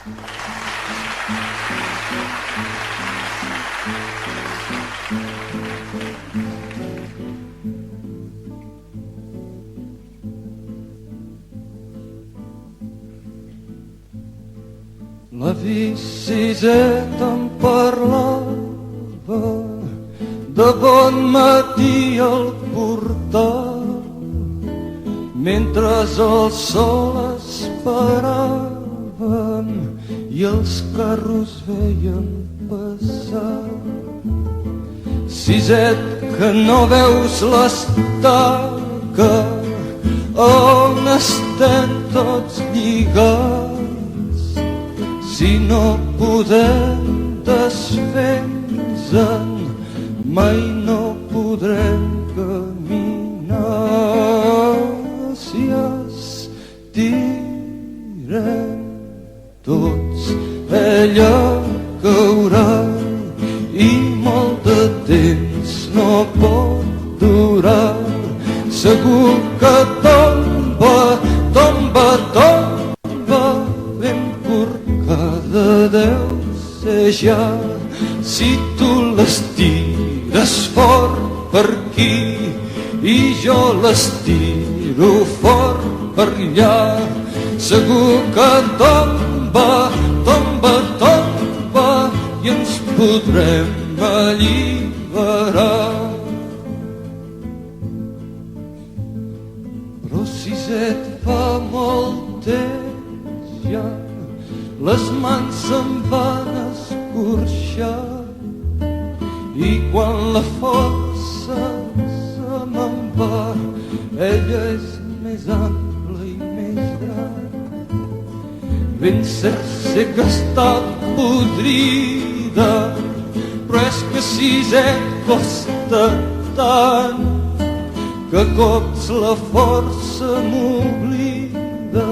La bicicleta em parlava de bon matí al portal, mentre el sol esperàvem i els carros veien passar. Siset, que no veus l'estaca on estem tots lligats, si no podem desfer-nos-en mai no podrem caminar. Si estirem tots ella caurà i molt de temps no pot durar. Segur que tomba, tomba, tomba, ben corcada deu ser ja. Si tu l'estires fort per aquí i jo l'estiro fort per allà, segur que tomba, tomba, tomba i ens podrem alliberar. Però Siset, fa molt temps ja les mans se'm van escorxar i quan la força se me'n va, ella és més ampla i més gran. Ben cert sé que està podrida, però és que Siset costa tant que cops la força m'oblida.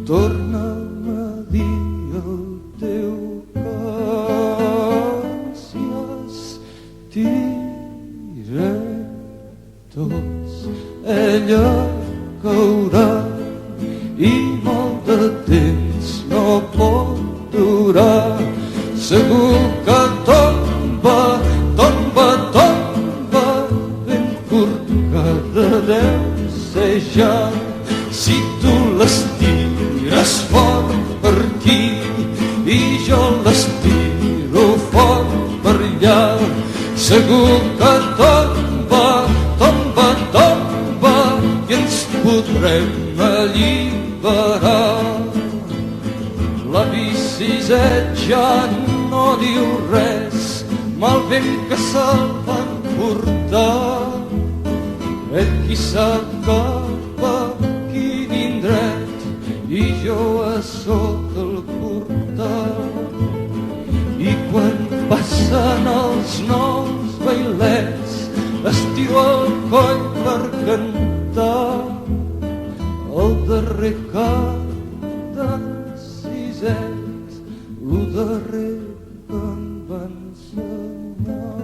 Torna'm a dir el teu cas, si estirem tots ella caurà i molt de temps no pot durar. Segur que tomba, tomba, tomba, ben corcada deu ser ja. Si tu l'estires fort per aquí i jo l'estiro fort per allà, segur que tomba, tomba, tomba i ens podrem alliberar. La bicicleta ja no diu res, mal vent que se'l van portar. Qui sap cap a quin indret i jo a sota el portal. I quan passen els nous bailets estiro el coll per cantar el darrer cant d'en Siset, lo darrer que em va ensenyar.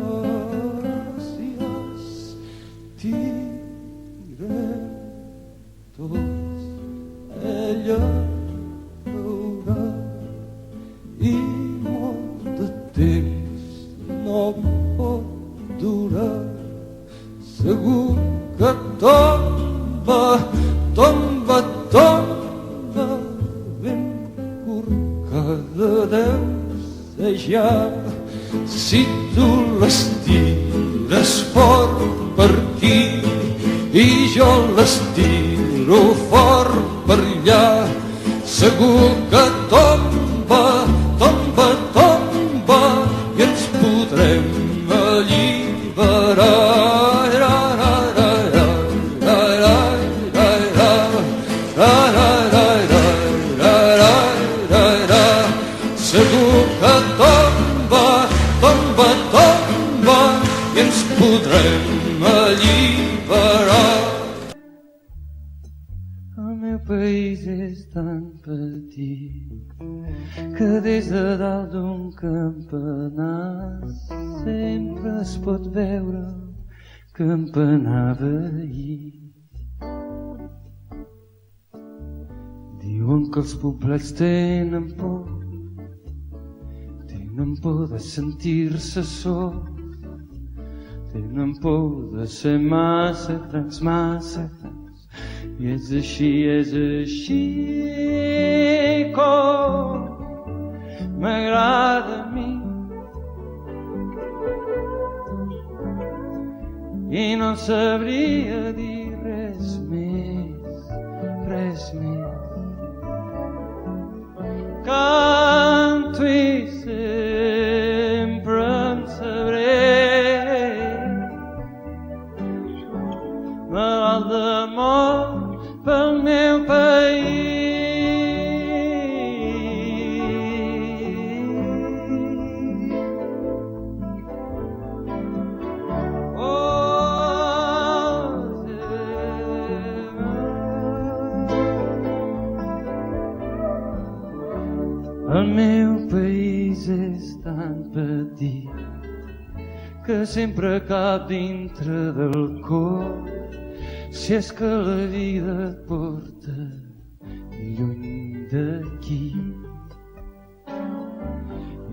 Si estirem tots ella caurà i molt de temps no pot durar. Segur que tomba, tomba, tomba, ben corcada deu ser ja. Si tu l'estires fort per aquí i jo l'estiro fort per allà, segur que tomba, tomba, tomba i ens podrem alliberar. Segur que tomba, tomba, tomba i ens podrem alliberar. El meu país és tan petit que des de dalt d'un campanar sempre es pot veure el campanar veí. Diuen que els poblets tenen por de sentir-se sols, tenen por de ser massa grans, i és així com m'agrada a mi. I no sabria dir res més. Canto i sempre en sabré, malalt d'amor pel meu país. El meu país és tan petit que sempre cap dintre del cor, si és que la vida et porta lluny d'aquí.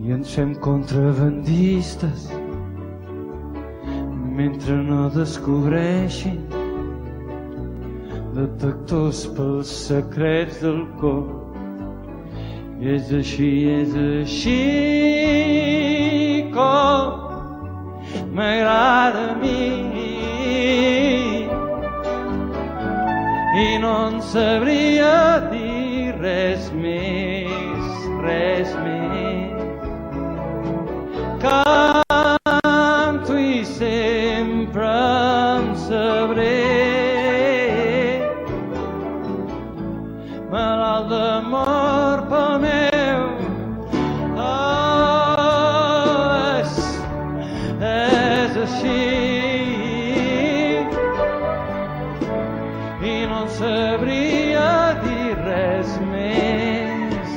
I ens fem contrabandistes mentre no descobreixin detectors pels secrets del cor. I és així com m'agrada a mi. I no en sabria dir res més. Canto i sempre em sabré, malalt d'amor pel meu. És així i no en sabria dir res més.